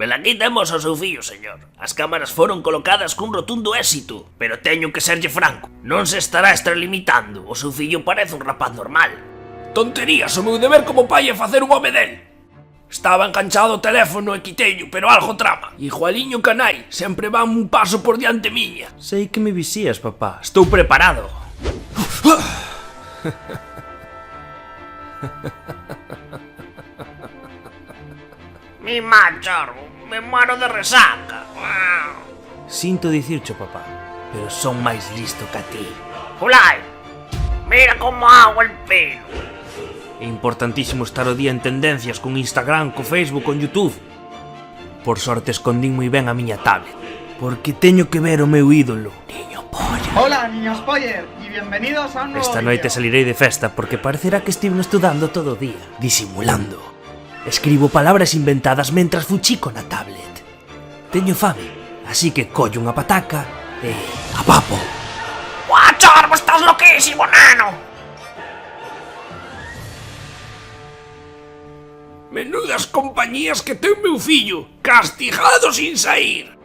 Velaquí temos ao seu fillo, señor. As cámaras foron colocadas cun rotundo éxito, pero teño que serlle franco. Non se estará extralimitando. O seu fillo parece un rapaz normal. Tonterías, o meu deber como pai é facer un home del. Estaba enganchado ao teléfono e quiteillo, pero algo trama. Igualiño canai, sempre van un paso por diante miña. Sei que me visías, papá. Estou preparado. Mi machorro, me muero de resaca. Sinto dicircho, papá, pero son máis listo que a ti. Julai, mira como hago el pelo. É importantísimo estar o día en tendencias con Instagram, con Facebook, con YouTube. Por sorte escondín moi ben a miña tablet, porque teño que ver o meu ídolo, Niño Polla. Hola, niños Poller, y bienvenidos a un nuevo Esta noite vídeo. salirei de festa porque parecerá que estive estudando todo o día, disimulando. Escribo palabras inventadas mentras fuchico na tablet. Teño fame, así que collo unha pataca e a papo. Guachorro, estás loquísimo, nano. Menudas compañías que ten meu fillo, castigado sin saír.